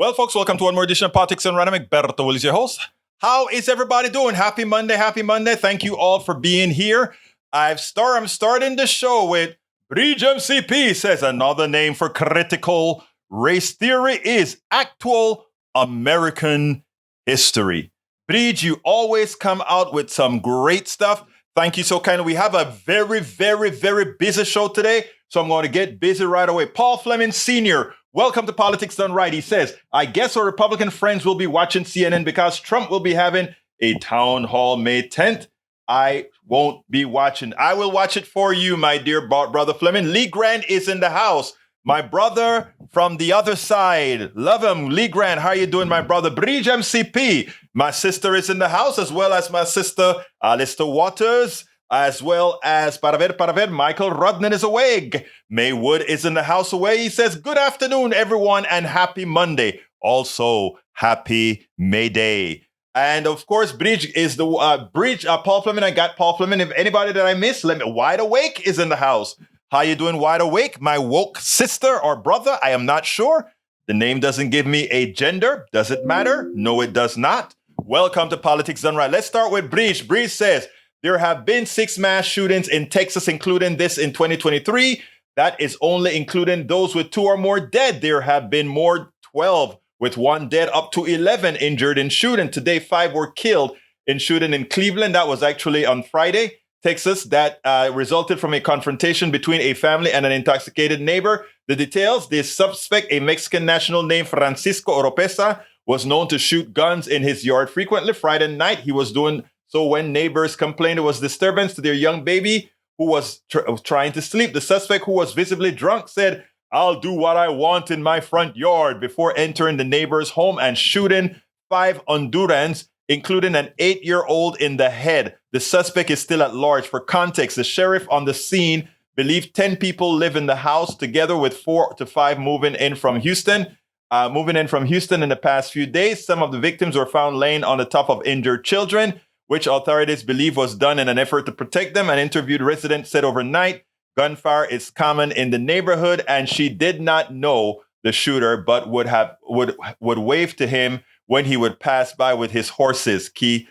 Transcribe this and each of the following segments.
Well, folks, welcome to one more edition of Politics and Random. Berto Will is your host. How is everybody doing? Happy Monday, happy Monday. Thank you all for being here. I'm starting the show with Bridge MCP says another name for critical race theory is actual American history. Bridge, you always come out with some great stuff. Thank you so kindly. We have a very, very, very busy show today, so I'm going to get busy right away. Paul Fleming Sr., welcome to Politics Done Right. He says, I guess our Republican friends will be watching CNN because Trump will be having a town hall May 10th. I won't be watching. I will watch it for you, my dear brother Fleming. Lee Grant is in the house. My brother from the other side. Love him. Lee Grant, how you doing, my brother? Bridge MCP. My sister is in the house, as well as my sister, Alistair Waters, as well as Paraver, Michael Rudnan is awake. May Wood is in the house away. He says, good afternoon, everyone, and happy Monday. Also, happy May Day. And of course, Bridge is the Paul Fleming. I got Paul Fleming. If anybody that I missed, let me. Wide Awake is in the house. How you doing, Wide Awake? My woke sister or brother? I am not sure. The name doesn't give me a gender. Does it matter? No, it does not. Welcome to Politics Done Right. Let's start with Bridge. Bridge says, there have been 6 mass shootings in Texas, including this in 2023. That is only including those with 2 or more dead. There have been more, 12, with 1 dead, up to 11 injured in shooting. Today, 5 were killed in shooting in Cleveland. That was actually on Friday, Texas. That resulted from a confrontation between a family and an intoxicated neighbor. The details, the suspect, a Mexican national named Francisco Oropesa, was known to shoot guns in his yard frequently. Friday night, he was doing so when neighbors complained it was disturbance to their young baby who was trying to sleep. The suspect, who was visibly drunk, said, I'll do what I want in my front yard, before entering the neighbor's home and shooting 5 Hondurans, including an 8-year-old in the head. The suspect is still at large. For context, the sheriff on the scene believed 10 people live in the house, together with 4 to 5 moving in from Houston in the past few days. Some of the victims were found laying on the top of injured children, which authorities believe was done in an effort to protect them. An interviewed resident said overnight, gunfire is common in the neighborhood, and she did not know the shooter, but would wave to him when he would pass by with his horses. Key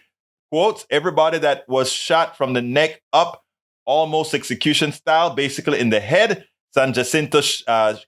quotes, everybody that was shot from the neck up, almost execution style, basically in the head. San Jacinto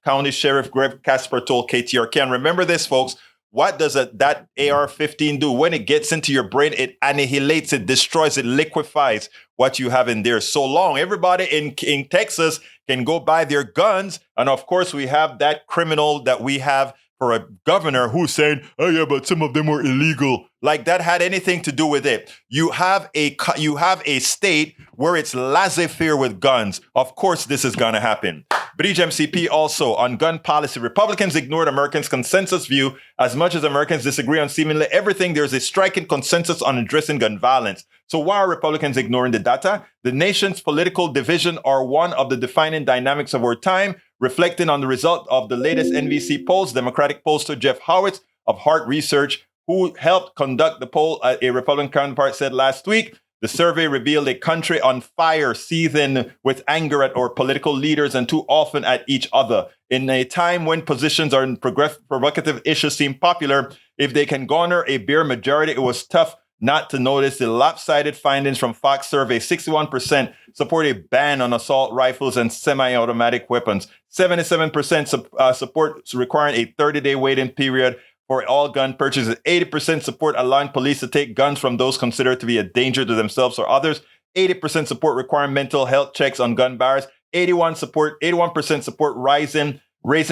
County Sheriff Greg Casper told KTRK. And remember this, folks. What does that AR-15 do? When it gets into your brain, it annihilates, it destroys, it liquefies what you have in there. So long, everybody in Texas can go buy their guns. And of course, we have that criminal that we have for a governor who's saying, oh yeah, but some of them were illegal. Like that had anything to do with it. You have a state where it's laissez-faire with guns. Of course, this is going to happen. Bridge MCP also on gun policy. Republicans ignored Americans' consensus view. As much as Americans disagree on seemingly everything, there's a striking consensus on addressing gun violence. So why are Republicans ignoring the data? The nation's political division are one of the defining dynamics of our time, reflecting on the result of the latest NBC polls. Democratic pollster Jeff Howitz of Hart Research, who helped conduct the poll, a Republican counterpart, said last week, the survey revealed a country on fire, seething with anger at our political leaders and too often at each other. In a time when positions on provocative issues seem popular, if they can garner a bare majority, it was tough not to notice the lopsided findings from Fox survey. 61% support a ban on assault rifles and semi-automatic weapons. 77% support requiring a 30-day waiting period for all gun purchases. 80% support allowing police to take guns from those considered to be a danger to themselves or others. 80% support requiring mental health checks on gun buyers. 81% support raising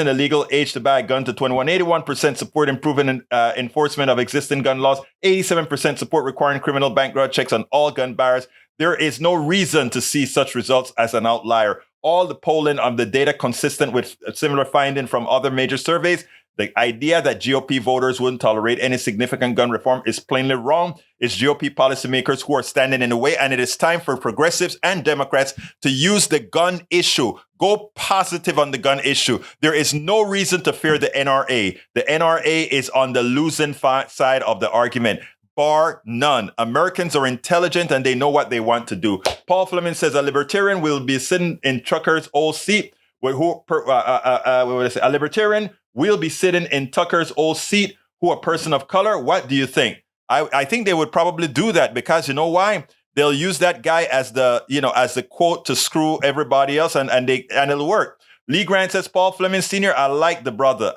the legal age to buy a gun to 21. 81% support improving enforcement of existing gun laws. 87% support requiring criminal background checks on all gun buyers. There is no reason to see such results as an outlier. All the polling of the data consistent with similar finding from other major surveys. The idea that GOP voters wouldn't tolerate any significant gun reform is plainly wrong. It's GOP policymakers who are standing in the way, and it is time for progressives and Democrats to use the gun issue. Go positive on the gun issue. There is no reason to fear the NRA. The NRA is on the losing side of the argument. Bar none. Americans are intelligent and they know what they want to do. Paul Fleming says a libertarian will be sitting in Tucker's old seat a libertarian will be sitting in Tucker's old seat, who a person of color. What do you think? I think they would probably do that because you know why? They'll use that guy as the quote to screw everybody else, and it'll work. Lee Grant says, Paul Fleming Sr., I like the brother.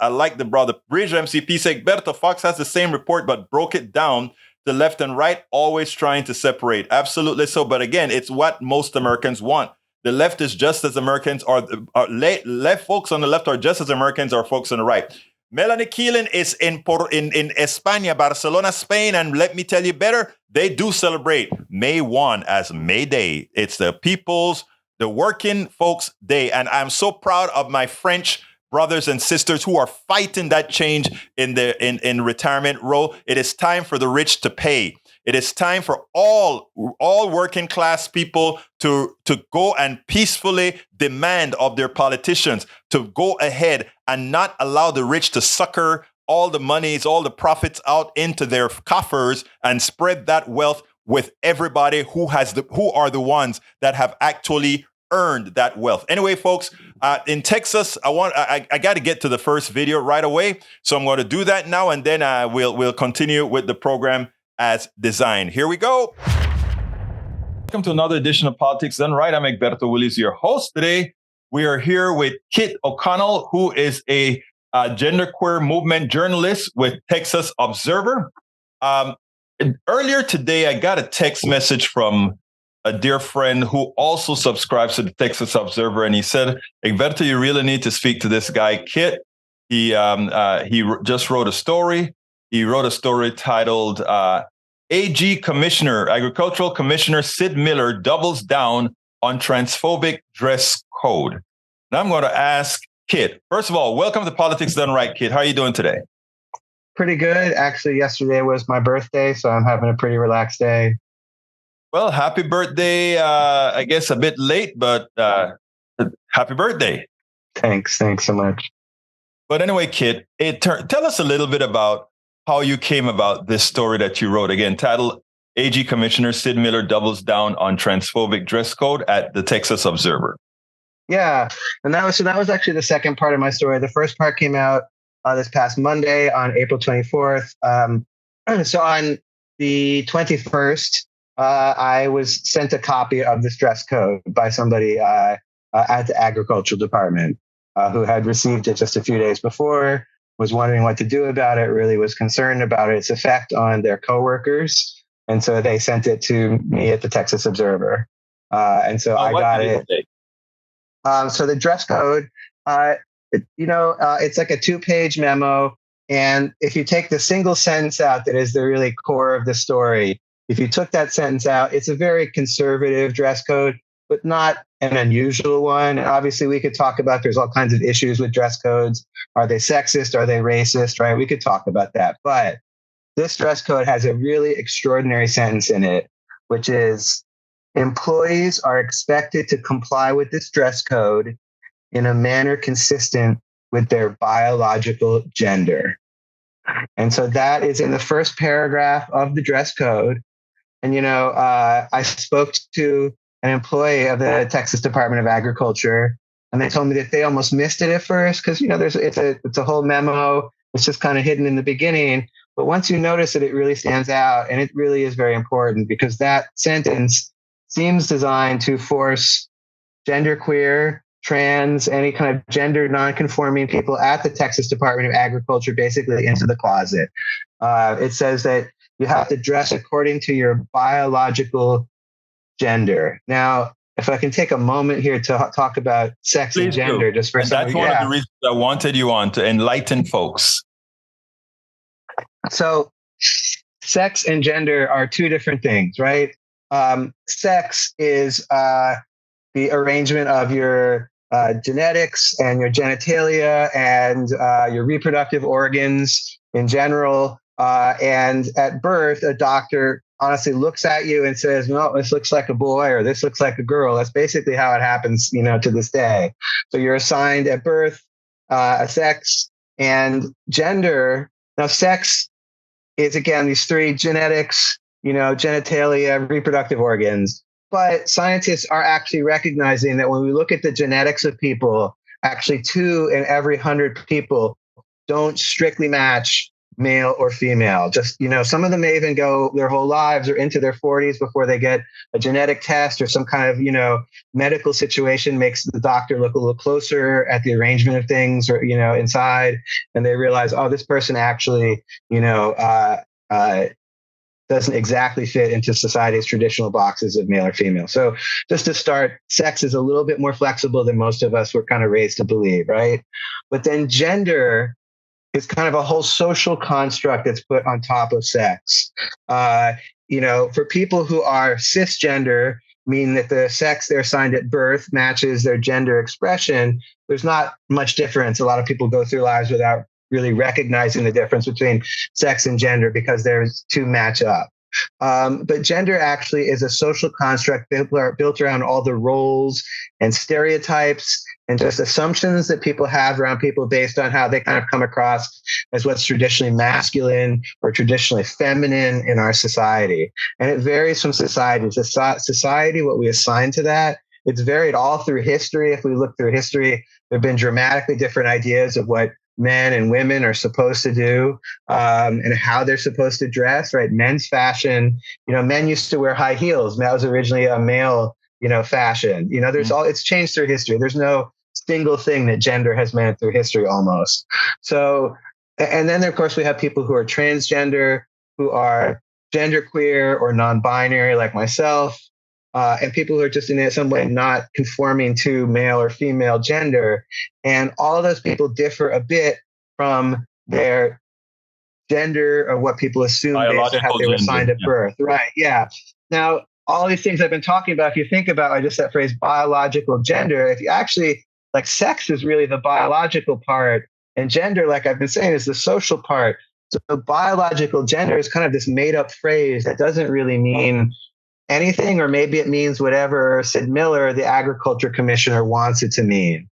Bridge MCP says, Berto Fox has the same report, but broke it down to left and right, always trying to separate. Absolutely so. But again, it's what most Americans want. The left is just as Americans are left folks on the left are just as Americans are folks on the right. Melanie Keelan is in España, Barcelona, Spain. And let me tell you better, they do celebrate May 1 as May Day. It's the working folks' day. And I'm so proud of my French brothers and sisters who are fighting that change in retirement role. It is time for the rich to pay. It is time for all working class people to go and peacefully demand of their politicians to go ahead and not allow the rich to sucker all the monies, all the profits out into their coffers and spread that wealth with everybody who are the ones that have actually earned that wealth. Anyway, folks, in Texas, I got to get to the first video right away, so I'm going to do that now, and then we'll continue with the program as designed. Here we go. Welcome to another edition of Politics Done Right. I'm Egberto Willies, your host. Today, we are here with Kit OConnell, who is a genderqueer movement journalist with Texas Observer. Earlier today, I got a text message from a dear friend who also subscribes to the Texas Observer, and he said, Egberto, you really need to speak to this guy, Kit. He just wrote a story. He wrote a story titled AG Commissioner, Agricultural Commissioner Sid Miller doubles down on transphobic dress code. Now I'm going to ask Kit. First of all, welcome to Politics Done Right, Kit. How are you doing today? Pretty good. Actually, yesterday was my birthday, so I'm having a pretty relaxed day. Well, happy birthday. I guess a bit late, but happy birthday. Thanks so much. But anyway, Kit, tell us a little bit about how you came about this story that you wrote. Again, titled AG Commissioner Sid Miller doubles down on transphobic dress code at the Texas Observer. Yeah, and that was actually the second part of my story. The first part came out this past Monday on April 24th. So on the 21st, I was sent a copy of this dress code by somebody at the Agricultural Department who had received it just a few days before, was wondering what to do about it, really was concerned about its effect on their coworkers. And so they sent it to me at the Texas Observer. And so I got it. So the dress code, it's like a 2-page memo. And if you take the single sentence out that is the really core of the story, if you took that sentence out, it's a very conservative dress code, but not an unusual one. And obviously, we could talk about there's all kinds of issues with dress codes. Are they sexist? Are they racist? Right? We could talk about that. But this dress code has a really extraordinary sentence in it, which is employees are expected to comply with this dress code in a manner consistent with their biological gender. And so that is in the first paragraph of the dress code. And, I spoke to an employee of the Texas Department of Agriculture, and they told me that they almost missed it at first because, it's a whole memo. It's just kind of hidden in the beginning. But once you notice it, it really stands out. And it really is very important because that sentence seems designed to force genderqueer, trans, any kind of gender nonconforming people at the Texas Department of Agriculture basically into the closet. It says that you have to dress according to your biological gender. Now, if I can take a moment here to talk about sex and gender, just for a second. That's one of the reasons I wanted you on, to enlighten folks. So sex and gender are two different things, right? Sex is the arrangement of your genetics and your genitalia and your reproductive organs in general. And at birth, a doctor honestly looks at you and says, no, this looks like a boy or this looks like a girl. That's basically how it happens, to this day. So you're assigned at birth a sex and gender. Now, sex is, again, these three: genetics, genitalia, reproductive organs. But scientists are actually recognizing that when we look at the genetics of people, actually 2 in every 100 people don't strictly match male or female. Just, some of them may even go their whole lives or into their 40s before they get a genetic test or some kind of, medical situation makes the doctor look a little closer at the arrangement of things or, inside. And they realize, oh, this person actually, doesn't exactly fit into society's traditional boxes of male or female. So just to start, sex is a little bit more flexible than most of us were kind of raised to believe, right? But then gender is kind of a whole social construct that's put on top of sex. For people who are cisgender, meaning that the sex they're assigned at birth matches their gender expression, there's not much difference. A lot of people go through lives without really recognizing the difference between sex and gender because there's two match up. But gender actually is a social construct built around all the roles and stereotypes and just assumptions that people have around people based on how they kind of come across as what's traditionally masculine or traditionally feminine in our society. And it varies from society to society, what we assign to that. It's varied all through history. If we look through history, there have been dramatically different ideas of what men and women are supposed to do and how they're supposed to dress, right? Men's fashion, men used to wear high heels. That was originally a male, fashion. It's changed through history. There's no single thing that gender has meant through history almost. So, and then of course we have people who are transgender, who are genderqueer or non-binary like myself, and people who are just in some way not conforming to male or female gender. And all of those people differ a bit from their gender or what people assume based on how they were assigned at birth. Right. Yeah. Now, all these things I've been talking about, if you think about just that phrase biological gender, if you actually like sex is really the biological part and gender, like I've been saying, is the social part. So biological gender is kind of this made up phrase that doesn't really mean anything, or maybe it means whatever Sid Miller, the agriculture commissioner, wants it to mean.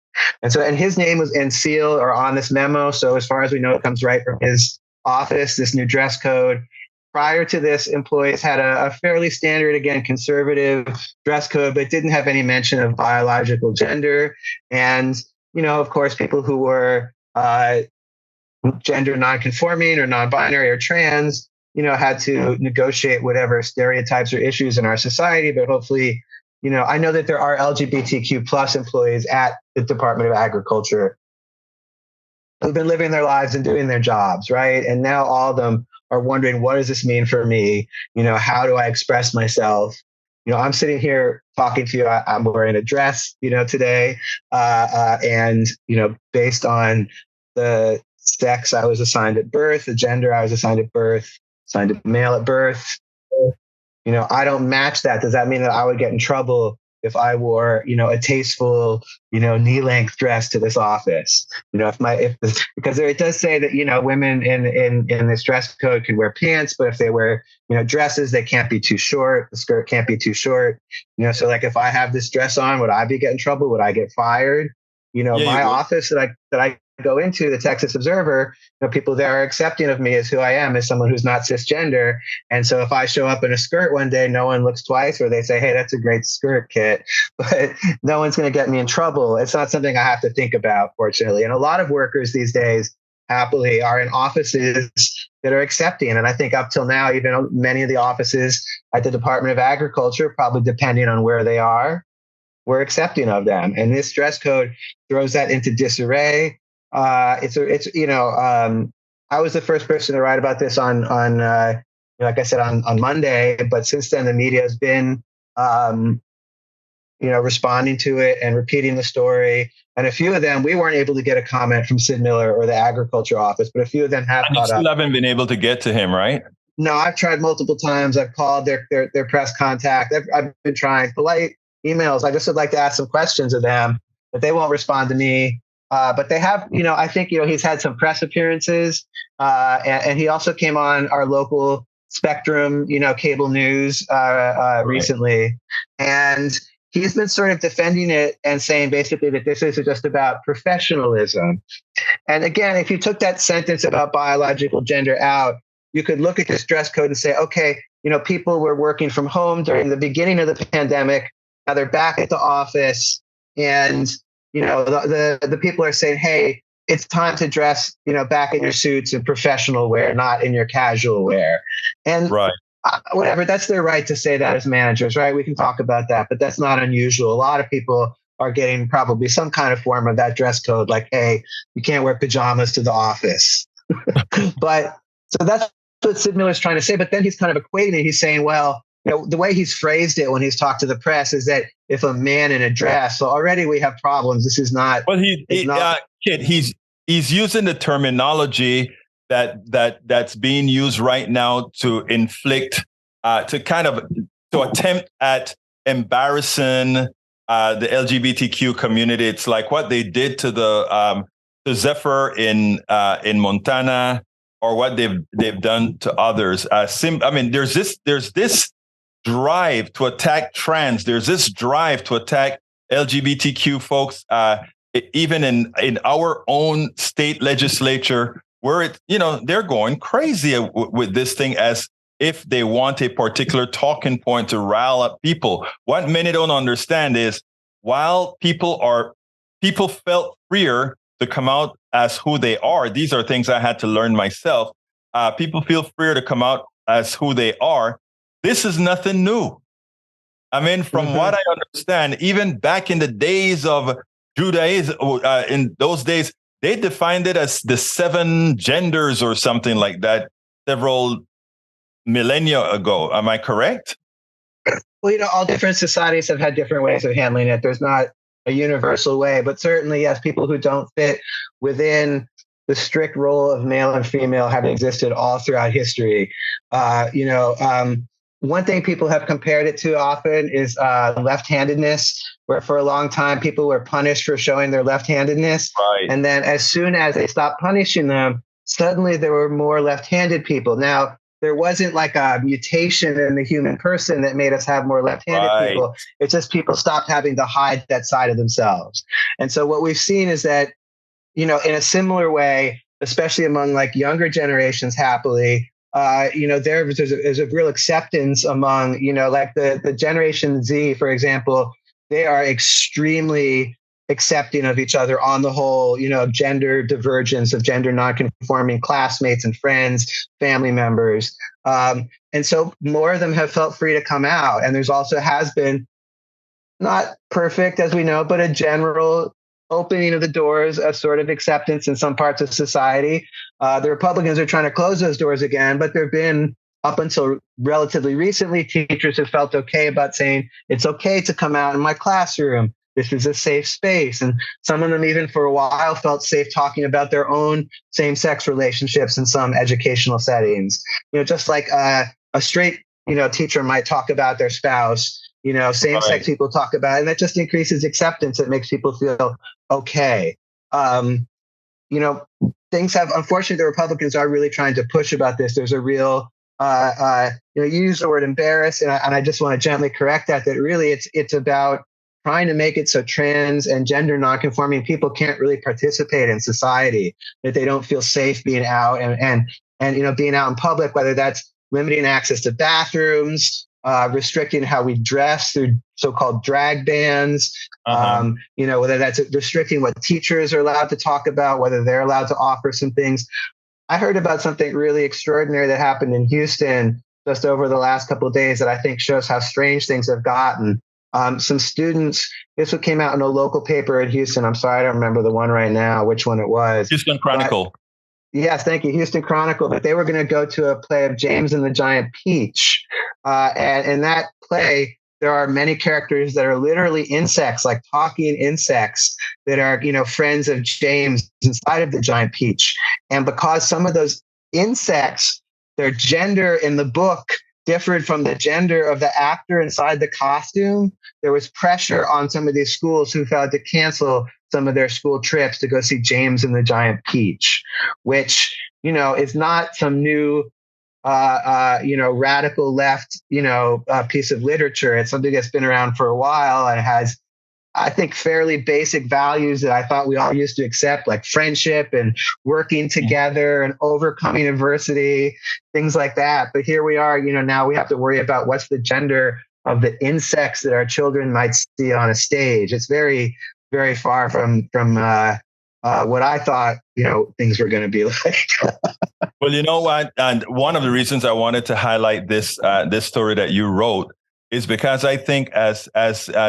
And his name was in Steele or on this memo. So as far as we know, it comes right from his office, this new dress code. Prior to this, employees had a fairly standard, again, conservative dress code, but didn't have any mention of biological gender. And, of course, people who were gender nonconforming or non-binary or trans, had to negotiate whatever stereotypes or issues in our society. But hopefully, I know that there are LGBTQ plus employees at the Department of Agriculture who've been living their lives and doing their jobs, right? And now all of them are wondering, what does this mean for me? How do I express myself? I'm sitting here talking to you. I'm wearing a dress, today. And, based on the sex I was assigned at birth, the gender I was assigned at birth, assigned to male at birth, I don't match that. Does that mean that I would get in trouble if I wore, a tasteful, knee-length dress to this office? Because it does say that, women in this dress code can wear pants, but if they wear, dresses, they can't be too short. The skirt can't be too short. So like if I have this dress on, would I be getting in trouble? Would I get fired? My office that I go into, the Texas Observer, people there are accepting of me as who I am, as someone who's not cisgender. And so if I show up in a skirt one day, no one looks twice, or they say, hey, that's a great skirt, Kit, but no one's going to get me in trouble. It's not something I have to think about, fortunately. And a lot of workers these days, happily, are in offices that are accepting. And I think up till now, even many of the offices at the Department of Agriculture, probably depending on where they are, we're accepting of them. And this dress code throws that into disarray. I was the first person to write about this on like I said, on Monday, but since then the media has been, responding to it and repeating the story. And a few of them, we weren't able to get a comment from Sid Miller or the agriculture office, but a few of them have caught up. You still haven't been able to get to him, right? No, I've tried multiple times. I've called their press contact. I've been trying polite emails. I just would like to ask some questions of them, but they won't respond to me. But they have, I think, he's had some press appearances, and he also came on our local Spectrum, cable news recently. And he's been sort of defending it and saying basically that this is just about professionalism. And again, if you took that sentence about biological gender out, you could look at this dress code and say, okay, people were working from home during the beginning of the pandemic. Now they're back at the office, and the people are saying, hey, it's time to dress, back in your suits and professional wear, not in your casual wear. And Right. whatever, that's their right to say that as managers, right? We can talk about that, but that's not unusual. A lot of people are getting probably some kind of form of that dress code, like, hey, you can't wear pajamas to the office. But so that's what Sid Miller's trying to say. But then he's kind of equating it. He's saying, well, the way he's phrased it when he's talked to the press is that if a man in a dress, so already we have problems. This is not. Well, Kit, he's using the terminology that's being used right now to inflict, to attempt at embarrassing the LGBTQ community. It's like what they did to to Zephyr in Montana, or what they've done to others. There's this drive to attack trans. There's this drive to attack LGBTQ folks, even in our own state legislature, where they're going crazy with this thing, as if they want a particular talking point to rile up people. What many don't understand is, while people felt freer to come out as who they are. These are things I had to learn myself. People feel freer to come out as who they are. This is nothing new. From what I understand, even back in the days of Judaism, in those days, they defined it as the 7 genders or something like that several millennia ago. Am I correct? Well, all different societies have had different ways of handling it. There's not a universal way, but certainly, yes, people who don't fit within the strict role of male and female have existed all throughout history. One thing people have compared it to often is left-handedness, where for a long time people were punished for showing their left-handedness. Right. And then as soon as they stopped punishing them, suddenly there were more left-handed people. Now, there wasn't like a mutation in the human person that made us have more left-handed people. It's just people stopped having to hide that side of themselves. And so what we've seen is that, in a similar way, especially among like younger generations, happily, there's a real acceptance among, like the Generation Z, for example, they are extremely accepting of each other on the whole, gender divergence, of gender nonconforming classmates and friends, family members. And so more of them have felt free to come out. And there's also has been, not perfect as we know, but a general opening of the doors of sort of acceptance in some parts of society. The Republicans are trying to close those doors again, but there have been, up until relatively recently, teachers have felt okay about saying it's okay to come out in my classroom. This is a safe space. And some of them even for a while felt safe talking about their own same-sex relationships in some educational settings. Just like a straight, teacher might talk about their spouse, same-sex people talk about it, and that just increases acceptance. It makes people feel okay. Things have, unfortunately, the Republicans are really trying to push about this. There's a real, you use the word embarrass, and I just want to gently correct that really it's about trying to make it so trans and gender nonconforming people can't really participate in society, that they don't feel safe being out and being out in public, whether that's limiting access to bathrooms, restricting how we dress through so-called drag bans, whether that's restricting what teachers are allowed to talk about, whether they're allowed to offer some things. I heard about something really extraordinary that happened in Houston just over the last couple of days that I think shows how strange things have gotten. Some students, this one came out in a local paper in Houston. I'm sorry, I don't remember the one right now, which one it was. Houston Chronicle. Yes, thank you. Houston Chronicle. But they were going to go to a play of James and the Giant Peach. And in that play, there are many characters that are literally insects, like talking insects that are, friends of James inside of the Giant Peach. And because some of those insects, their gender in the book differed from the gender of the actor inside the costume, there was pressure on some of these schools who felt to cancel some of their school trips to go see James and the Giant Peach, which, is not some new, radical left, piece of literature. It's something that's been around for a while and has, I think, fairly basic values that I thought we all used to accept, like friendship and working together and overcoming adversity, things like that. But here we are, now we have to worry about what's the gender of the insects that our children might see on a stage. It's very, very far from what I thought, things were going to be like. Well, you know what? And one of the reasons I wanted to highlight this story that you wrote is because I think as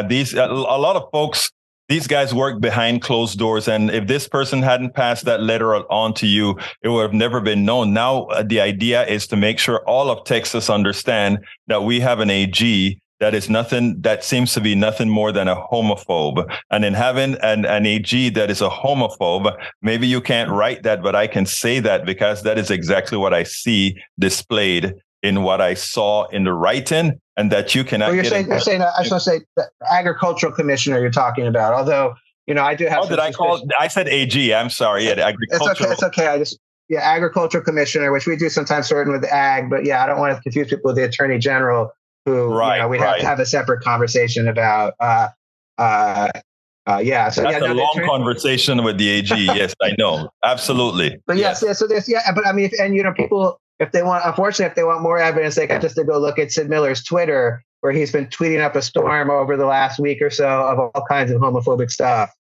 these a lot of folks, these guys work behind closed doors, and if this person hadn't passed that letter on to you, it would have never been known. Now the idea is to make sure all of Texas understand that we have an AG that seems to be nothing more than a homophobe. And in having an AG that is a homophobe, maybe you can't write that, but I can say that because that is exactly what I see displayed in what I saw in the writing, and that you cannot. Well, I just want to say the agricultural commissioner you're talking about, although, I do have. Oh, did I call? I said AG. I'm sorry. Yeah, agricultural. It's okay. Agricultural commissioner, which we do sometimes certain with ag, but I don't want to confuse people with the attorney general, who we'd have to have a separate conversation about. So that's a long conversation with the AG. Yes, I know, absolutely. But so there's but I mean, people, if they want more evidence, they can just go look at Sid Miller's Twitter, where he's been tweeting up a storm over the last week or so of all kinds of homophobic stuff.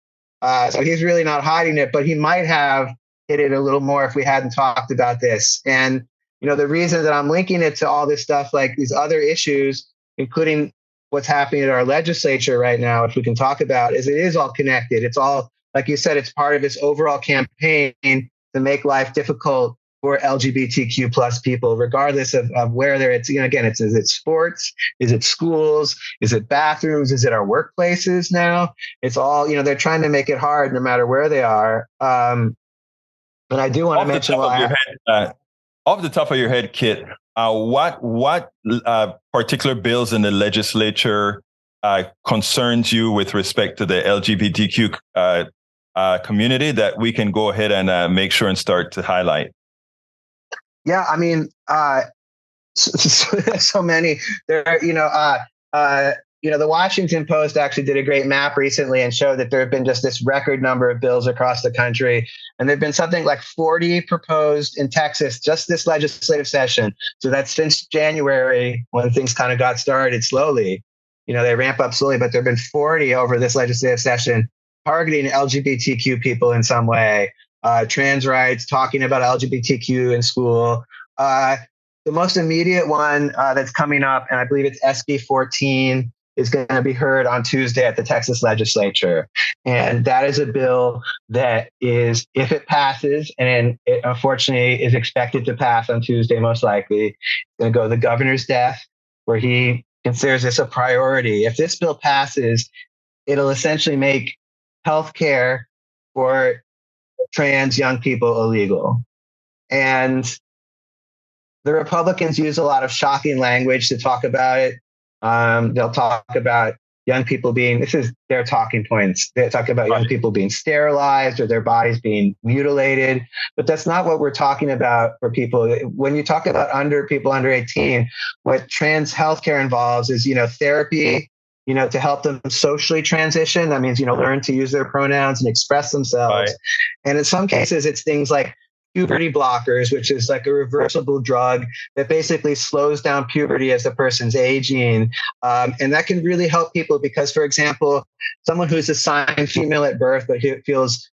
So he's really not hiding it, but he might have hit it a little more if we hadn't talked about this. And the reason that I'm linking it to all this stuff, like these other issues, including what's happening at our legislature right now, which we can talk about, is it is all connected. It's all, like you said, it's part of this overall campaign to make life difficult for LGBTQ plus people, regardless of where they're at. Again, is it sports? Is it schools? Is it bathrooms? Is it our workplaces now? It's all, they're trying to make it hard no matter where they are. But I do want to mention off the top of your head, Kit, what particular bills in the legislature concerns you with respect to the LGBTQ community that we can go ahead and make sure and start to highlight? Yeah, I mean, so many. There, the Washington Post actually did a great map recently and showed that there have been just this record number of bills across the country. And there've been something like 40 proposed in Texas just this legislative session. So that's since January, when things kind of got started slowly. They ramp up slowly, but there've been 40 over this legislative session targeting LGBTQ people in some way. Trans rights, talking about LGBTQ in school. The most immediate one that's coming up, and I believe it's SB 14, is going to be heard on Tuesday at the Texas legislature. And that is a bill that is, if it passes, and it unfortunately is expected to pass on Tuesday, most likely, it's going to go to the governor's desk, where he considers this a priority. If this bill passes, it'll essentially make healthcare for trans young people illegal. And the Republicans use a lot of shocking language to talk about it. They'll talk about young people this is their talking points. They talk about young people being sterilized or their bodies being mutilated, but that's not what we're talking about for people. When you talk about people under 18, what trans healthcare involves is, therapy, to help them socially transition. That means, learn to use their pronouns and express themselves. Right. And in some cases, it's things like puberty blockers, which is like a reversible drug that basically slows down puberty as the person's aging. And that can really help people because, for example, someone who's assigned female at birth, but who feels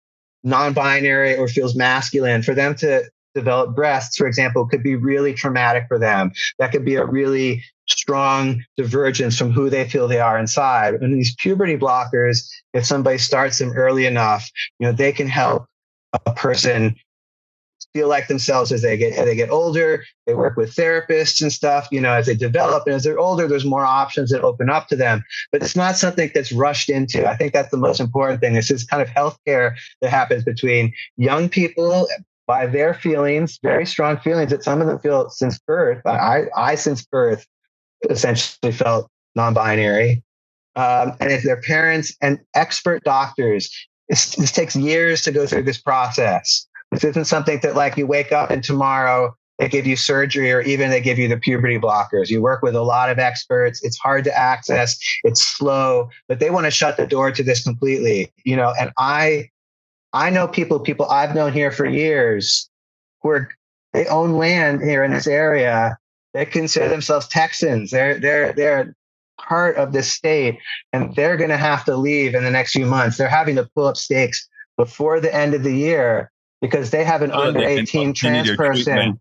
non-binary or feels masculine, for them to develop breasts, for example, could be really traumatic for them. That could be a really strong divergence from who they feel they are inside. And these puberty blockers, if somebody starts them early enough, they can help a person feel like themselves as they get older. They work with therapists and stuff, as they develop. And as they're older, there's more options that open up to them. But it's not something that's rushed into. I think that's the most important thing. This is kind of healthcare that happens between young people by their feelings, very strong feelings that some of them feel since birth. I since birth, essentially felt non-binary. And if their parents and expert doctors, this takes years to go through this process. This isn't something that like you wake up and tomorrow they give you surgery or even they give you the puberty blockers. You work with a lot of experts. It's hard to access. It's slow, but they want to shut the door to this completely. And I know people I've known here for years who they own land here in this area. They consider themselves Texans. They're part of this state, and they're going to have to leave in the next few months. They're having to pull up stakes before the end of the year because they have an under 18 trans person.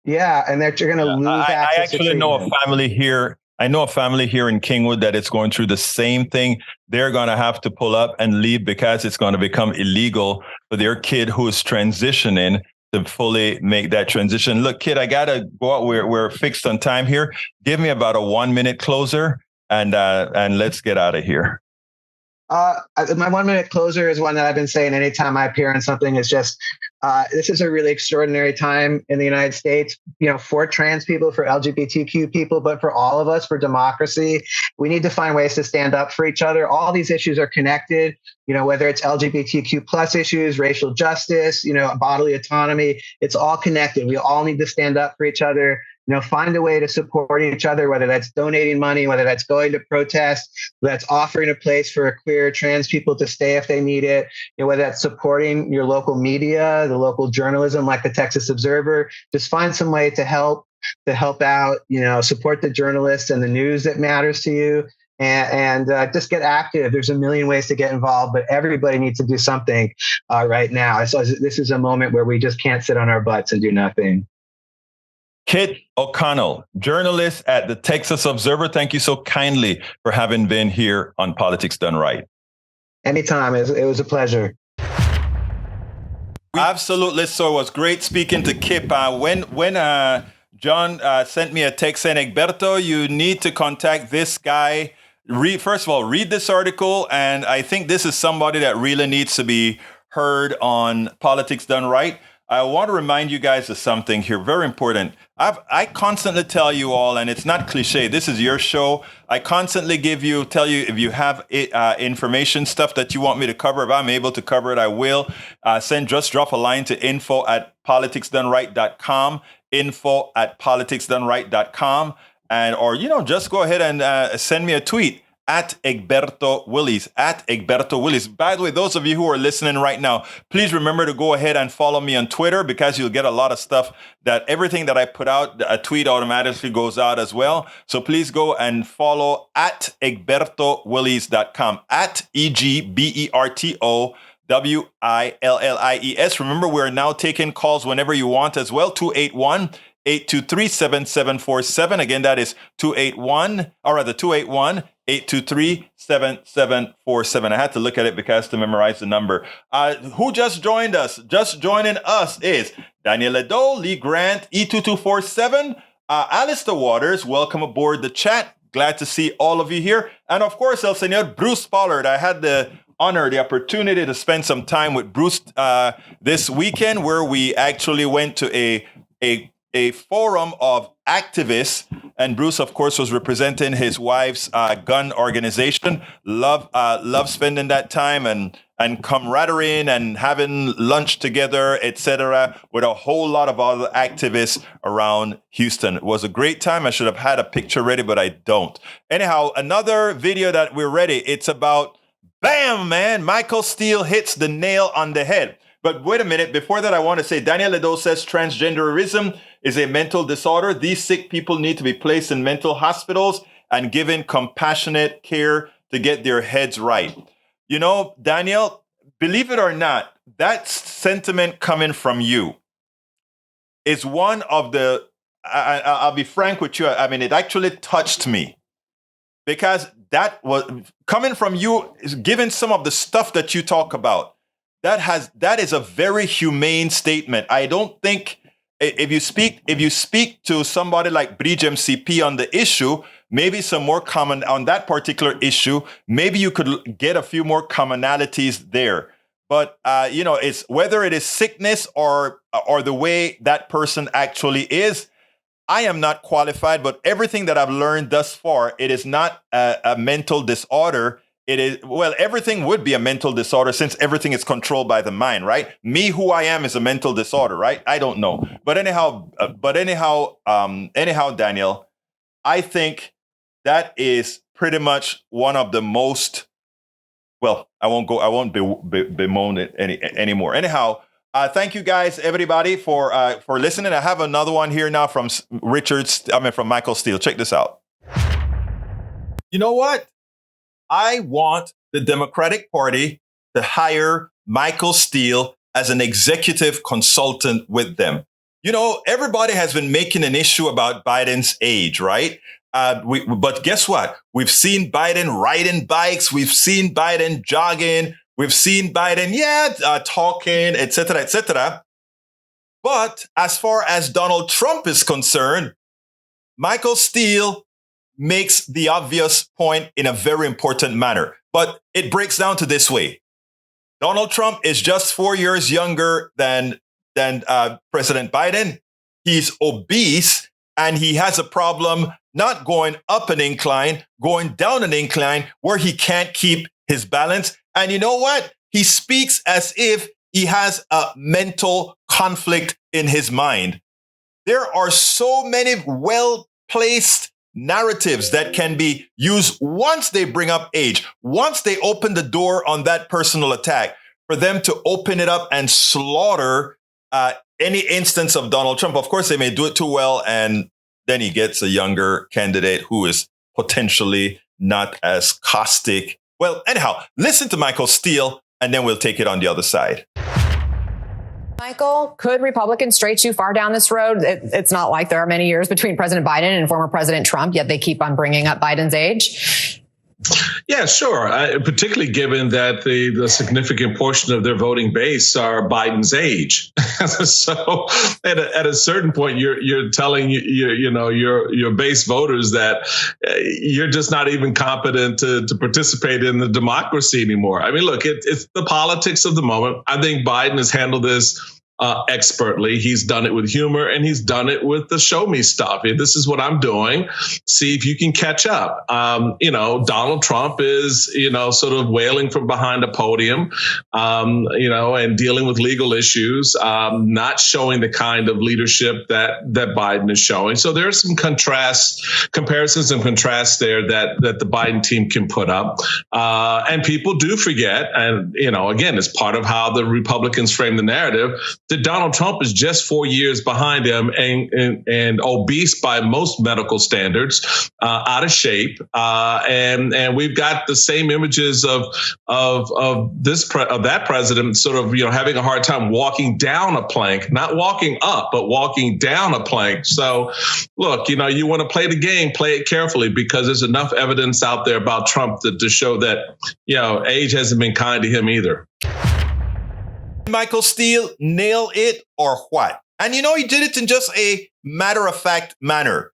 Yeah, and they're going to lose access to I actually know a family here. I know a family here in Kingwood that it's going through the same thing. They're going to have to pull up and leave because it's going to become illegal for their kid who is transitioning to fully make that transition. Look, kid, I got to go out. We're fixed on time here. Give me about a 1 minute closer and let's get out of here. My 1 minute closer is one that I've been saying anytime I appear on something. Is just this is a really extraordinary time in the United States, for trans people, for LGBTQ people, but for all of us, for democracy. We need to find ways to stand up for each other. All these issues are connected, whether it's LGBTQ plus issues, racial justice, bodily autonomy, it's all connected. We all need to stand up for each other. Find a way to support each other, whether that's donating money, whether that's going to protest, whether that's offering a place for queer trans people to stay if they need it, whether that's supporting your local media, the local journalism like the Texas Observer. Just find some way to help out, support the journalists and the news that matters to you. And just get active. There's a million ways to get involved, but everybody needs to do something right now. So this is a moment where we just can't sit on our butts and do nothing. Kit OConnell, journalist at the Texas Observer. Thank you so kindly for having been here on Politics Done Right. Anytime. It was a pleasure. Absolutely. So it was great speaking to Kip. When John sent me a text saying, Egberto, you need to contact this guy. First of all, read this article. And I think this is somebody that really needs to be heard on Politics Done Right. I want to remind you guys of something here, very important. I constantly tell you all, and it's not cliche, this is your show. I constantly tell you if you have information, stuff that you want me to cover. If I'm able to cover it, I will. Just drop a line to info@politicsdoneright.com, info@politicsdoneright.com, or just go ahead and send me a tweet. At Egberto Willies. By the way, those of you who are listening right now, please remember to go ahead and follow me on Twitter because you'll get a lot of stuff that everything that I put out, a tweet automatically goes out as well. So please go and follow at EgbertoWillies.com, at EgbertoWillies. Remember, we're now taking calls whenever you want as well, 281-823-7747. Again, that is 281-823-7747. I had to look at it because to memorize the number. Who just joined us? Just joining us is Daniel Ledo, Lee Grant, E2247, Alistair Waters. Welcome aboard the chat. Glad to see all of you here. And of course, El Señor Bruce Pollard. I had the opportunity to spend some time with Bruce this weekend, where we actually went to a forum of activists, and Bruce, of course, was representing his wife's gun organization. Love spending that time and camaraderie and having lunch together, etc., with a whole lot of other activists around Houston. It was a great time. I should have had a picture ready, but I don't. Anyhow, another video that we're ready. It's about, bam, man, Michael Steele hits the nail on the head. But wait a minute. Before that, I want to say Daniel Ledo says transgenderism is a mental disorder. These sick people need to be placed in mental hospitals and given compassionate care to get their heads right. Daniel, believe it or not, that sentiment coming from you is one of the, I'll be frank with you. I mean, it actually touched me because that was coming from you, given some of the stuff that you talk about. That is a very humane statement. I don't think if you speak to somebody like Bridge MCP on the issue, maybe some more common on that particular issue, maybe you could get a few more commonalities there. But it's whether it is sickness or the way that person actually is. I am not qualified, but everything that I've learned thus far, it is not a mental disorder. It is, well, everything would be a mental disorder since everything is controlled by the mind, right? Me, who I am, is a mental disorder, right? I don't know. But anyhow, Daniel, I think that is pretty much one of the most, well, I won't bemoan it anymore. Anyhow, thank you guys, everybody, for listening. I have another one here now from Michael Steele. Check this out. You know what? I want the Democratic Party to hire Michael Steele as an executive consultant with them. You know, everybody has been making an issue about Biden's age, right? But guess what? We've seen Biden riding bikes. We've seen Biden jogging. We've seen Biden, talking, et cetera, et cetera. But as far as Donald Trump is concerned, Michael Steele makes the obvious point in a very important manner. But it breaks down to this way. Donald Trump is just 4 years younger than President Biden. He's obese, and he has a problem not going up an incline, going down an incline where he can't keep his balance. And you know what? He speaks as if he has a mental conflict in his mind. There are so many well-placed narratives that can be used once they bring up age, once they open the door on that personal attack, for them to open it up and slaughter any instance of Donald Trump. Of course, they may do it too well, and then he gets a younger candidate who is potentially not as caustic. Well, anyhow, listen to Michael Steele, and then we'll take it on the other side. Michael, could Republicans stray too far down this road? It's not like there are many years between President Biden and former President Trump, yet they keep on bringing up Biden's age. Yeah, sure. Particularly given that the significant portion of their voting base are Biden's age. So at a certain point, you're telling your base voters that you're just not even competent to participate in the democracy anymore. I mean, look, it's the politics of the moment. I think Biden has handled this expertly. He's done it with humor, and he's done it with the show me stuff. This is what I'm doing. See if you can catch up. Donald Trump is, sort of wailing from behind a podium, and dealing with legal issues, not showing the kind of leadership that Biden is showing. So there are some comparisons and contrasts there that the Biden team can put up. And people do forget. And, again, it's part of how the Republicans frame the narrative that Donald Trump is just 4 years behind him and obese by most medical standards, out of shape. And we've got the same images of that president sort of, having a hard time walking down a plank, not walking up, but walking down a plank. So look, you want to play the game, play it carefully, because there's enough evidence out there about Trump to show that, age hasn't been kind to him either. Michael Steele nail it or what? And he did it in just a matter-of-fact manner.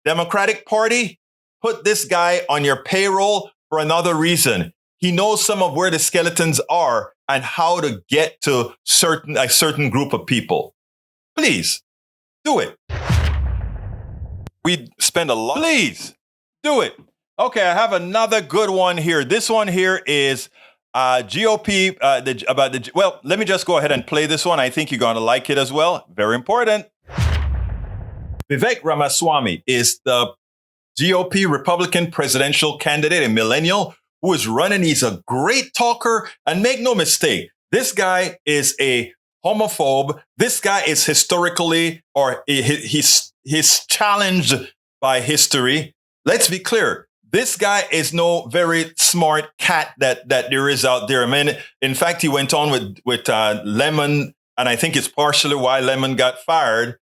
Democratic Party, put this guy on your payroll for another reason. He knows some of where the skeletons are and how to get to a certain group of people. Please, do it. We spend a lot. Please, do it. Okay, I have another good one here. This one here is GOP, let me just go ahead and play this one. I think you're going to like it as well. Very important. Vivek Ramaswamy is the GOP Republican presidential candidate, a millennial who is running. He's a great talker, and make no mistake, this guy is a homophobe. This guy is historically, or he's challenged by history. Let's be clear. This guy is no very smart cat that there is out there. I mean, in fact, he went on with Lemon, and I think it's partially why Lemon got fired,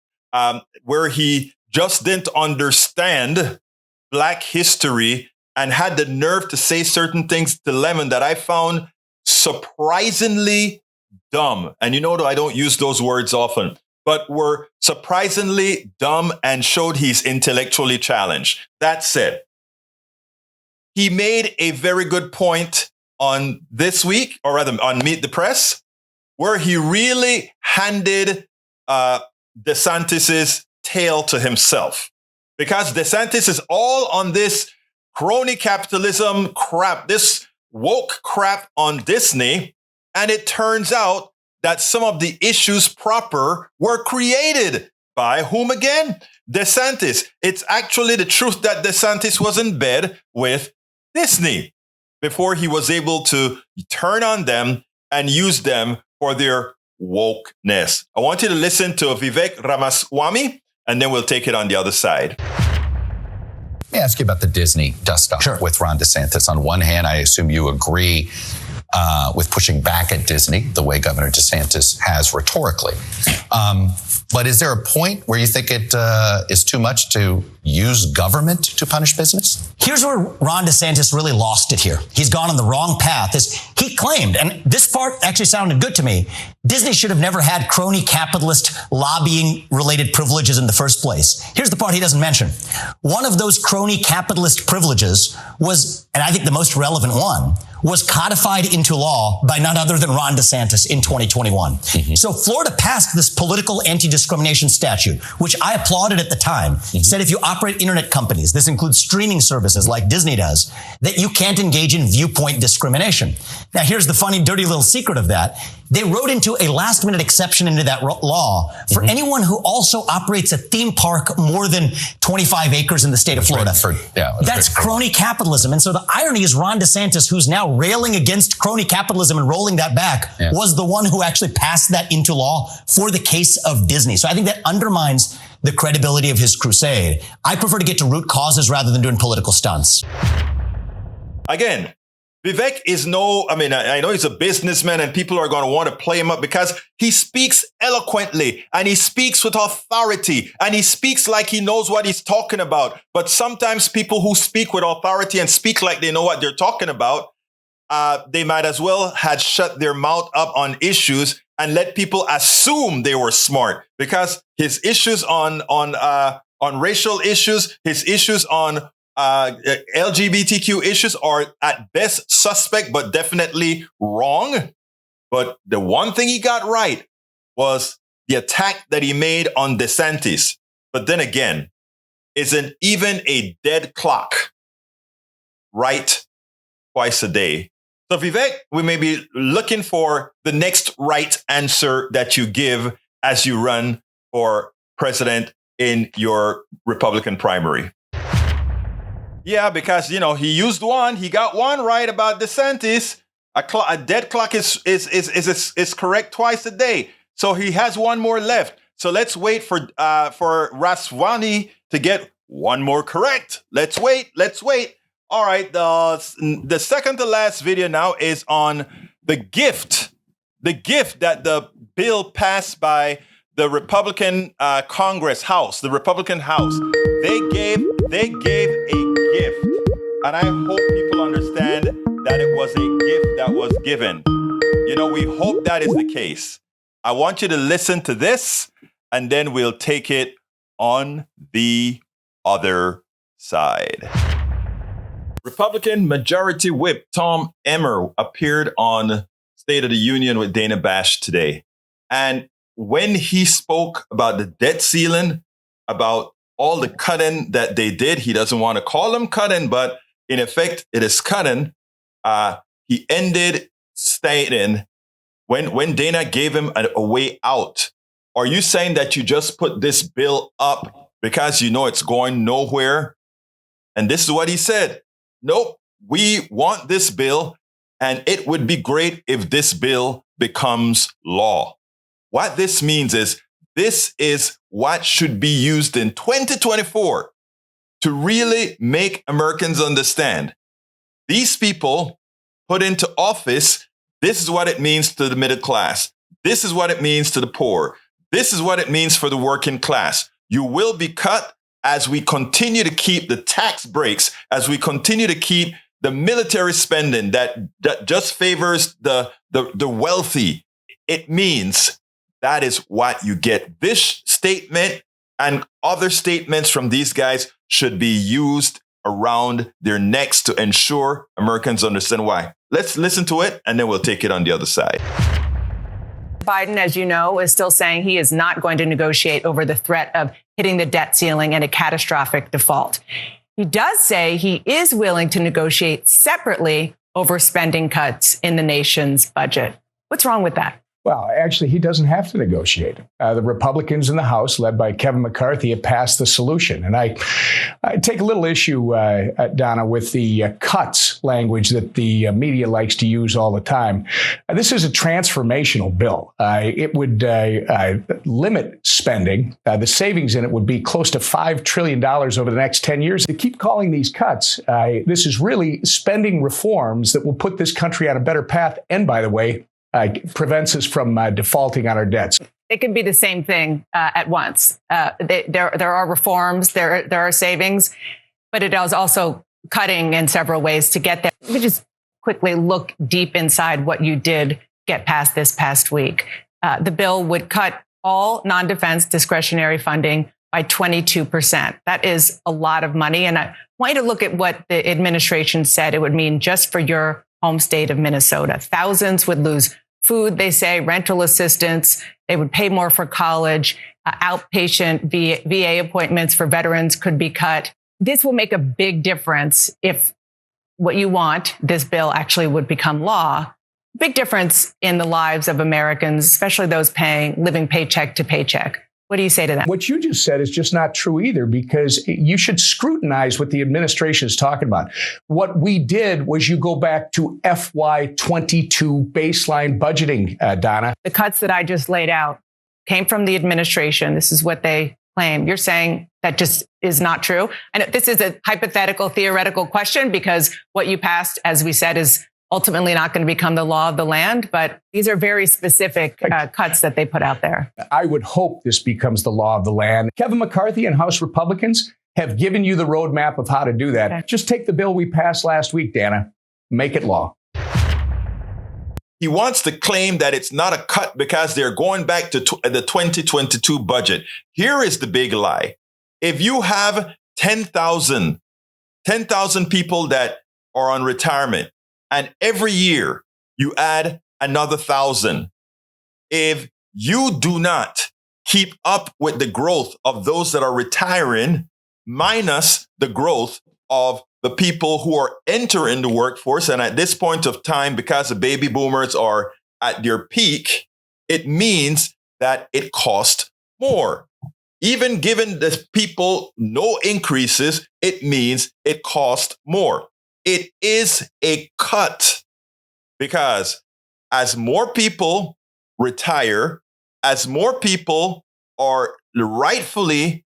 where he just didn't understand Black history and had the nerve to say certain things to Lemon that I found surprisingly dumb. And I don't use those words often, but were surprisingly dumb and showed he's intellectually challenged. That said, he made a very good point on This Week, or rather on Meet the Press, where he really handed DeSantis's tail to himself. Because DeSantis is all on this crony capitalism crap, this woke crap on Disney. And it turns out that some of the issues proper were created by whom again? DeSantis. It's actually the truth that DeSantis was in bed with Disney before he was able to turn on them and use them for their wokeness. I want you to listen to Vivek Ramaswamy, and then we'll take it on the other side. Let me ask you about the Disney dust-up with Ron DeSantis. On one hand, I assume you agree with pushing back at Disney the way Governor DeSantis has rhetorically. But is there a point where you think it is too much to use government to punish business? Here's where Ron DeSantis really lost it here. He's gone on the wrong path. He claimed, and this part actually sounded good to me, Disney should have never had crony capitalist lobbying related privileges in the first place. Here's the part he doesn't mention. One of those crony capitalist privileges was, and I think the most relevant one, was codified into law by none other than Ron DeSantis in 2021. Mm-hmm. So Florida passed this political anti-discrimination statute, which I applauded at the time, said if you operate internet companies, this includes streaming services like Disney does, that you can't engage in viewpoint discrimination. Now, here's the funny, dirty little secret of that. They wrote into a last-minute exception into that law for anyone who also operates a theme park more than 25 acres in the state of Florida. That's crony capitalism. And so the irony is Ron DeSantis, who's now railing against crony capitalism and rolling that back, was the one who actually passed that into law for the case of Disney. So I think that undermines the credibility of his crusade. I prefer to get to root causes rather than doing political stunts. Again, Vivek is I know he's a businessman and people are going to want to play him up because he speaks eloquently and he speaks with authority and he speaks like he knows what he's talking about. But sometimes people who speak with authority and speak like they know what they're talking about, they might as well had shut their mouth up on issues and let people assume they were smart, because his issues on racial issues, his issues on LGBTQ issues are at best suspect, but definitely wrong. But the one thing he got right was the attack that he made on DeSantis. But then again, isn't even a dead clock right twice a day? So Vivek, we may be looking for the next right answer that you give as you run for president in your Republican primary. Yeah, because, he used one. He got one right about DeSantis. A dead clock is correct twice a day. So he has one more left. So let's wait for Raswani to get one more correct. Let's wait. All right. The second to last video now is on the gift that the bill passed by the Republican House. They gave a gift. And I hope people understand that it was a gift that was given. We hope that is the case. I want you to listen to this, and then we'll take it on the other side. Republican Majority Whip Tom Emmer appeared on State of the Union with Dana Bash today. And when he spoke about the debt ceiling, about all the cutting that they did, he doesn't want to call them cutting, but in effect, it is cutting. He ended stating, when Dana gave him a way out, are you saying that you just put this bill up because you know it's going nowhere? And this is what he said. Nope, we want this bill, and it would be great if this bill becomes law. What this means is this is what should be used in 2024 to really make Americans understand. These people put into office, this is what it means to the middle class. This is what it means to the poor. This is what it means for the working class. You will be cut as we continue to keep the tax breaks, as we continue to keep the military spending that just favors the wealthy. It means that is what you get. This statement and other statements from these guys should be used around their necks to ensure Americans understand why. Let's listen to it, and then we'll take it on the other side. Biden, as you know, is still saying he is not going to negotiate over the threat of hitting the debt ceiling and a catastrophic default. He does say he is willing to negotiate separately over spending cuts in the nation's budget. What's wrong with that? Well, actually, he doesn't have to negotiate. The Republicans in the House, led by Kevin McCarthy, have passed the solution. And I take a little issue, Donna, with the cuts language that the media likes to use all the time. This is a transformational bill. It would limit spending. The savings in it would be close to $5 trillion over the next 10 years. They keep calling these cuts. This is really spending reforms that will put this country on a better path. And by the way, prevents us from defaulting on our debts. It can be the same thing at once. There are reforms, there are savings, but it is also cutting in several ways to get there. Let me just quickly look deep inside what you did get passed this past week. The bill would cut all non-defense discretionary funding by 22%. That is a lot of money. And I want you to look at what the administration said it would mean just for your home state of Minnesota. Thousands would lose food, they say, rental assistance. They would pay more for college. Outpatient VA appointments for veterans could be cut. This will make a big difference if what you want, this bill, actually would become law. Big difference in the lives of Americans, especially those living paycheck to paycheck. What do you say to that? What you just said is just not true either, because you should scrutinize what the administration is talking about. What we did was you go back to FY22 baseline budgeting, Donna. The cuts that I just laid out came from the administration. This is what they claim. You're saying that just is not true. And this is a hypothetical, theoretical question, because what you passed, as we said, is ultimately not going to become the law of the land. But these are very specific cuts that they put out there. I would hope this becomes the law of the land. Kevin McCarthy and House Republicans have given you the roadmap of how to do that. Okay. Just take the bill we passed last week, Dana. Make it law. He wants to claim that it's not a cut because they're going back to the 2022 budget. Here is the big lie. If you have 10,000 people that are on retirement, and every year you add another 1,000. If you do not keep up with the growth of those that are retiring, minus the growth of the people who are entering the workforce, and at this point of time, because the baby boomers are at their peak, it means that it costs more. Even given the people no increases, it means it costs more. It is a cut because as more people retire, as more people are rightfully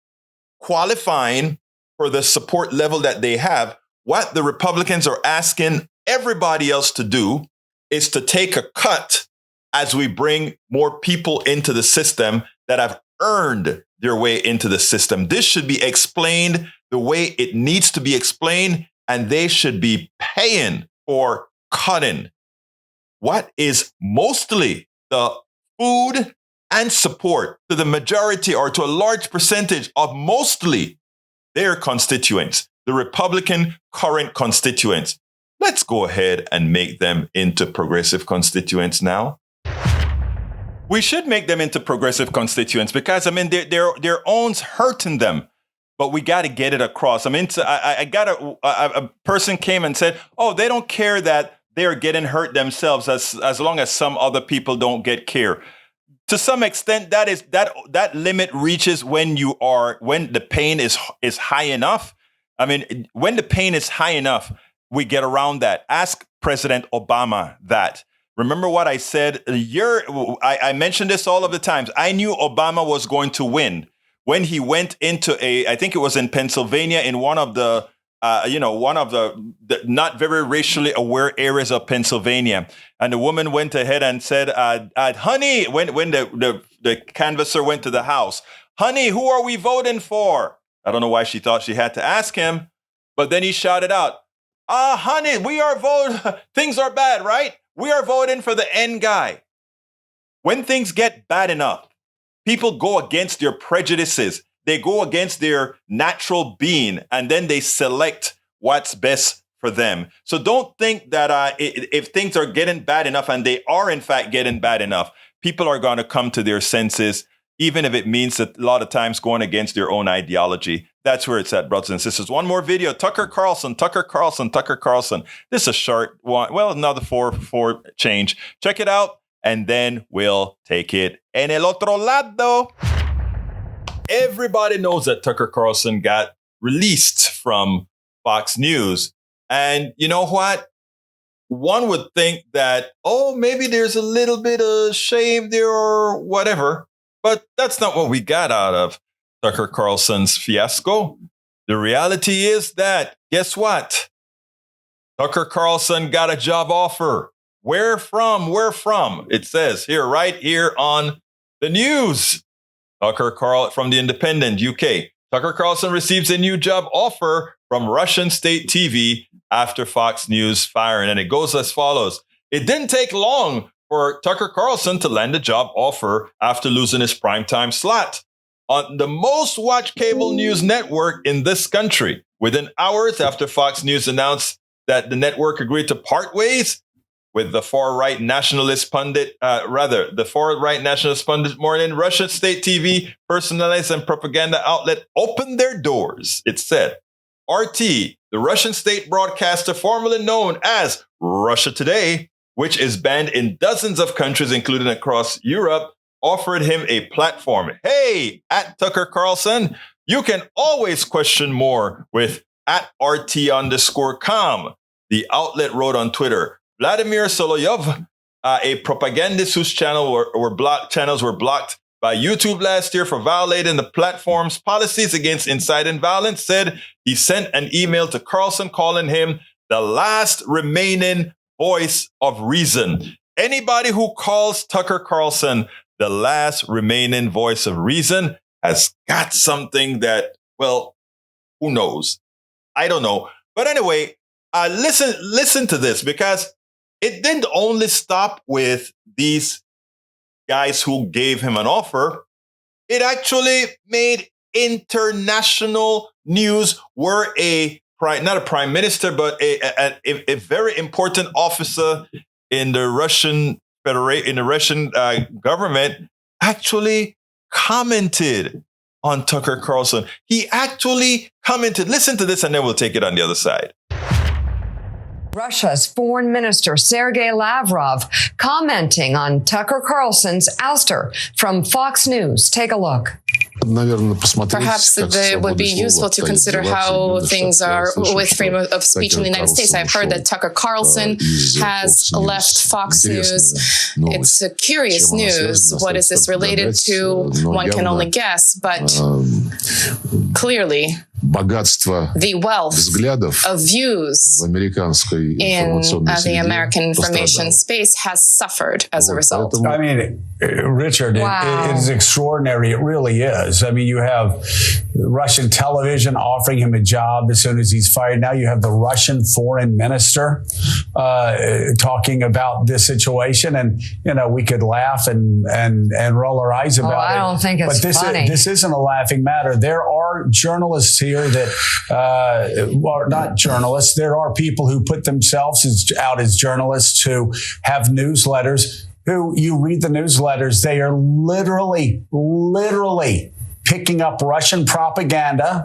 qualifying for the support level that they have, what the Republicans are asking everybody else to do is to take a cut as we bring more people into the system that have earned their way into the system. This should be explained the way it needs to be explained, and they should be paying for cutting what is mostly the food and support to the majority or to a large percentage of mostly their constituents, the Republican current constituents. Let's go ahead and make them into progressive constituents now. We should make them into progressive constituents because, I mean, their own's hurting them. But we got to get it across. I mean, a person came and said, oh, they don't care that they're getting hurt themselves as long as some other people don't get care. To some extent, that limit reaches when the pain is high enough. I mean, when the pain is high enough, we get around that. Ask President Obama that. Remember what I said? I mentioned this all of the times. I knew Obama was going to win when he went into I think it was in Pennsylvania, in one of the not very racially aware areas of Pennsylvania. And the woman went ahead and said, honey, when the canvasser went to the house, honey, who are we voting for? I don't know why she thought she had to ask him, but then he shouted out, honey, we are voting, things are bad, right? We are voting for the N guy. When things get bad enough, people go against their prejudices. They go against their natural being, and then they select what's best for them. So don't think that if things are getting bad enough, and they are in fact getting bad enough, people are going to come to their senses, even if it means that a lot of times going against their own ideology. That's where it's at, brothers and sisters. One more video. Tucker Carlson. This is a short one. Well, another four change. Check it out. and then we'll take it en el otro lado. Everybody knows that Tucker Carlson got released from Fox News. And you know what? One would think that, oh, maybe there's a little bit of shame there or whatever. But that's not what we got out of Tucker Carlson's fiasco. The reality is that, guess what? Tucker Carlson got a job offer. Where from? Where from? It says here, right here on the news. Tucker Carlson from the Independent, UK. Tucker Carlson receives a new job offer from Russian state TV after Fox News firing. And it goes as follows. It didn't take long for Tucker Carlson to land a job offer after losing his primetime slot on the most watched cable news network in this country. Within hours after Fox News announced that the network agreed to part ways with the far-right nationalist pundit, morning, Russian state TV personalized and propaganda outlet opened their doors, it said. RT, the Russian state broadcaster formerly known as Russia Today, which is banned in dozens of countries, including across Europe, offered him a platform. Hey, at Tucker Carlson, you can always question more with at RT_com. The outlet wrote on Twitter. Vladimir Solovyov, a propagandist whose channels were blocked by YouTube last year for violating the platform's policies against inciting violence, said he sent an email to Carlson calling him the last remaining voice of reason. Anybody who calls Tucker Carlson the last remaining voice of reason has got something that, well, who knows? I don't know. But anyway, listen to this, because it didn't only stop with these guys who gave him an offer. It actually made international news where not a prime minister, but a very important officer in the Russian government actually commented on Tucker Carlson. He actually commented. Listen to this, and then we'll take it on the other side. Russia's foreign minister, Sergei Lavrov, commenting on Tucker Carlson's ouster from Fox News. Take a look. Perhaps it would be useful to consider how things are with freedom of speech in the United States. I've heard that Tucker Carlson has left Fox News. It's a curious news. What is this related to? One can only guess, but clearly the wealth of views in the American information space has suffered as a result. I mean, Richard, it is extraordinary. It really is. I mean, you have Russian television offering him a job as soon as he's fired. Now you have the Russian foreign minister talking about this situation, and we could laugh and roll our eyes about it. I don't think it's funny. This isn't a laughing matter. There are journalists here that, not journalists. There are people who put themselves out as journalists who have newsletters. Who you read the newsletters, they are literally picking up Russian propaganda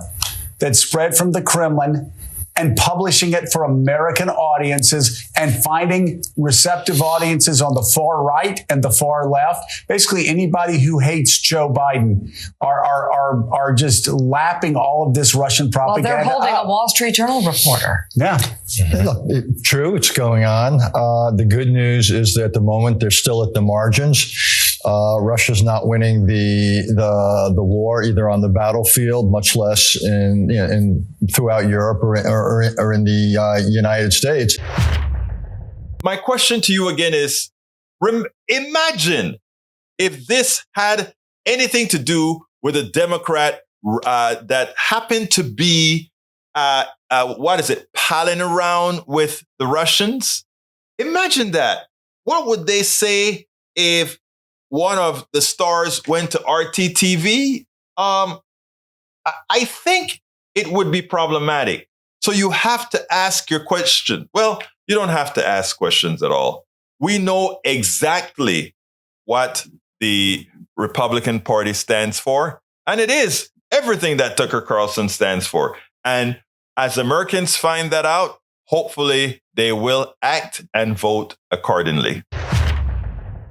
that's spread from the Kremlin and publishing it for American audiences and finding receptive audiences on the far right and the far left. Basically, anybody who hates Joe Biden are just lapping all of this Russian propaganda. Well, they're holding a Wall Street Journal reporter. Yeah. Look, true, it's going on. The good news is that at the moment they're still at the margins. Russia's not winning the war either on the battlefield, much less in throughout Europe or in the United States. My question to you again is: imagine if this had anything to do with a Democrat that happened to be palling around with the Russians. Imagine that. What would they say if one of the stars went to RTTV? I think it would be problematic. So you have to ask your question. Well, you don't have to ask questions at all. We know exactly what the Republican Party stands for, and it is everything that Tucker Carlson stands for. And as Americans find that out, hopefully they will act and vote accordingly.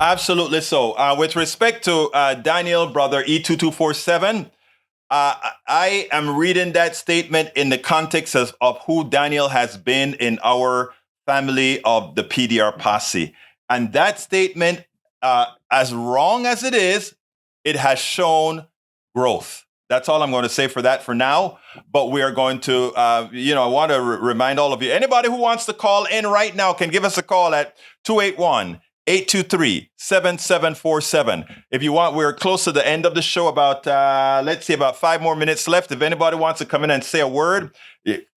Absolutely so. With respect to Daniel, brother E2247, I am reading that statement in the context of who Daniel has been in our family of the PDR posse. And that statement, as wrong as it is, it has shown growth. That's all I'm going to say for that for now. But we are going to, I want to remind all of you, anybody who wants to call in right now can give us a call at 281-823-7747. If you want, we're close to the end of the show, about 5 more minutes left. If anybody wants to come in and say a word,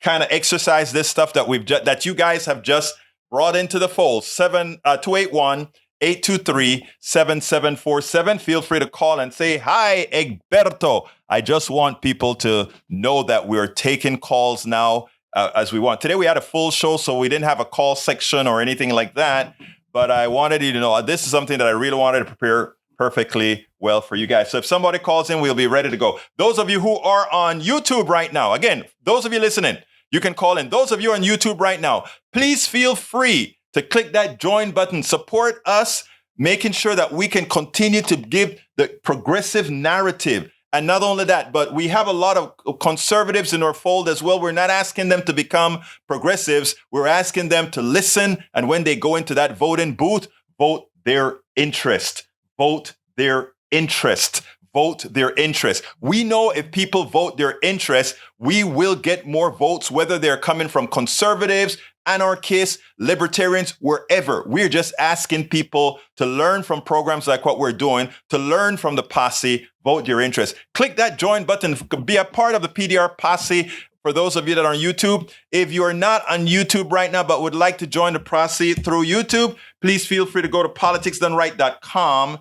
kind of exercise this stuff that that you guys have just brought into the fold. 281-823-7747. Feel free to call and say, hi, Egberto. I just want people to know that we're taking calls now as we want. Today we had a full show, so we didn't have a call section or anything like that. But I wanted you to know this is something that I really wanted to prepare perfectly well for you guys. So if somebody calls in, we'll be ready to go. Those of you who are on YouTube right now, again, those of you listening, you can call in. Those of you on YouTube right now, please feel free to click that join button. Support us, making sure that we can continue to give the progressive narrative. And not only that, but we have a lot of conservatives in our fold as well. We're not asking them to become progressives. We're asking them to listen. And when they go into that voting booth, vote their interest. Vote their interest. Vote their interest. We know if people vote their interest, we will get more votes, whether they're coming from conservatives, anarchists, libertarians, wherever. We're just asking people to learn from programs like what we're doing, to learn from the posse, vote your interest. Click that join button, be a part of the PDR posse. For those of you that are on YouTube, if you are not on YouTube right now, but would like to join the posse through YouTube, please feel free to go to politicsdoneright.com/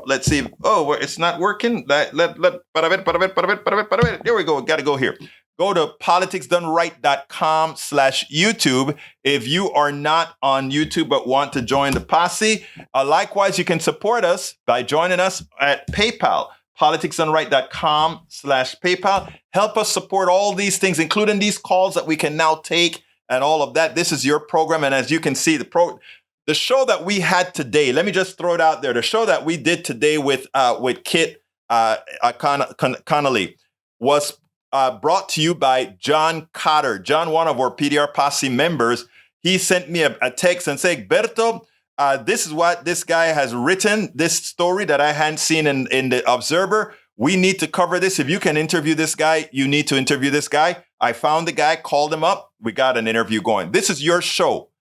let's see. Oh, it's not working. There we go. Got to go here. Go to politicsdoneright.com/YouTube if you are not on YouTube but want to join the posse. Likewise, you can support us by joining us at PayPal, politicsdoneright.com/PayPal. Help us support all these things, including these calls that we can now take and all of that. This is your program. And as you can see, the show that we had today, let me just throw it out there. The show that we did today with Kit OConnell was brought to you by John Cotter. John, one of our PDR posse members, he sent me a text and said, Berto, this is what this guy has written, this story that I hadn't seen in the Observer. We need to cover this. If you can interview this guy, you need to interview this guy. I found the guy, called him up. We got an interview going. This is your show.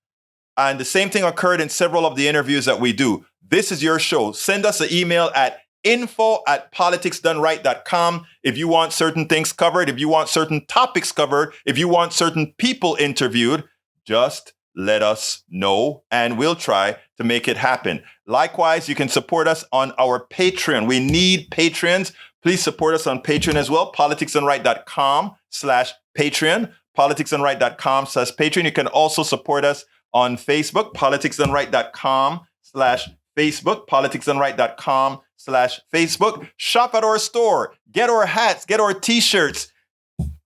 And the same thing occurred in several of the interviews that we do. This is your show. Send us an email at info@politicsdoneright.com if you want certain things covered, if you want certain topics covered, if you want certain people interviewed, just let us know and we'll try to make it happen. Likewise, you can support us on our Patreon. We need Patreons. Please support us on Patreon as well, politicsdoneright.com/Patreon, politicsdoneright.com/Patreon. You can also support us on Facebook, politicsdoneright.com/Facebook, politicsdoneright.com/Facebook. Shop at our store. Get our hats, get our t-shirts.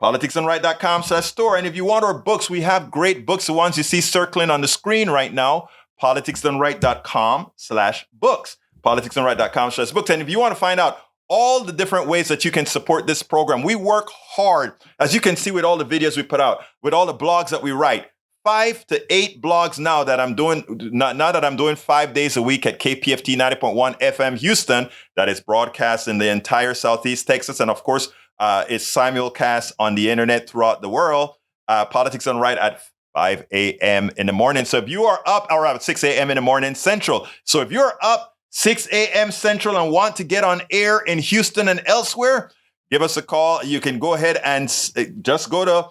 politicsdoneright.com/store. And if you want our books, we have great books. The ones you see circling on the screen right now, politicsdoneright.com/books, politicsdoneright.com/books. And if you want to find out all the different ways that you can support this program, we work hard, as you can see with all the videos we put out, with all the blogs that we write. 5 to 8 blogs now that I'm doing, now that I'm doing 5 days a week at KPFT 90.1 FM Houston, that is broadcast in the entire Southeast Texas. And of course, it's simulcast on the internet throughout the world. Politics Done Right at 5 a.m. in the morning. So if you are up, or at 6 a.m. in the morning Central. So if you're up 6 a.m. Central and want to get on air in Houston and elsewhere, give us a call. You can go ahead and just go to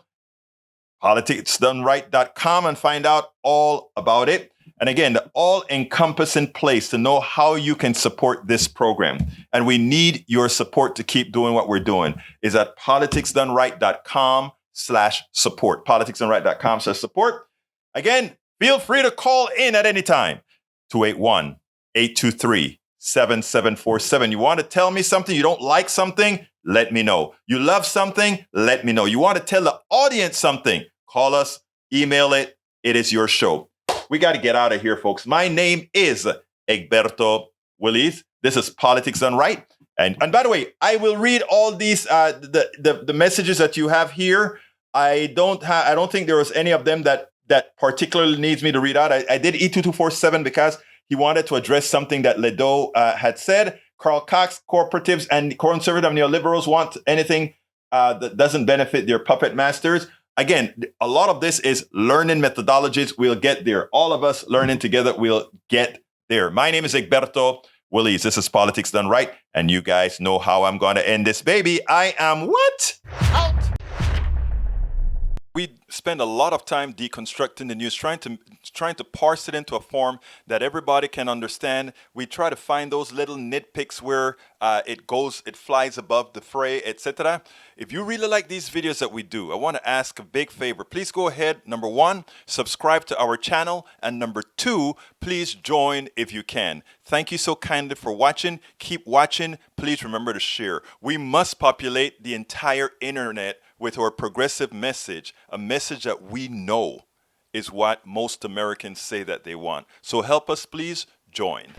politicsdoneright.com and find out all about it. And again, the all-encompassing place to know how you can support this program. And we need your support to keep doing what we're doing is at politicsdoneright.com/support. politicsdoneright.com/support. Again, feel free to call in at any time. 281-823-7747. You want to tell me something? You don't like something? Let me know. You love something? Let me know. You want to tell the audience something? Call us, email it. It is your show. We got to get out of here, folks. My name is Egberto Willis. This is Politics Done Right. And by the way, I will read all these the messages that you have here. I don't think there was any of them that particularly needs me to read out. I did E2247 because he wanted to address something that Ledo had said. Carl Cox, cooperatives and conservative neoliberals want anything that doesn't benefit their puppet masters. Again, a lot of this is learning methodologies. We'll get there. All of us learning together, we'll get there. My name is Egberto Willis. This is Politics Done Right. And you guys know how I'm going to end this baby. I am what? Out. We spend a lot of time deconstructing the news, trying to parse it into a form that everybody can understand. We try to find those little nitpicks where it flies above the fray, etc. If you really like these videos that we do, I want to ask a big favor. Please go ahead. Number 1, subscribe to our channel. And number 2, please join if you can. Thank you so kindly for watching. Keep watching. Please remember to share. We must populate the entire internet with our progressive message, a message that we know is what most Americans say that they want. So help us, please join.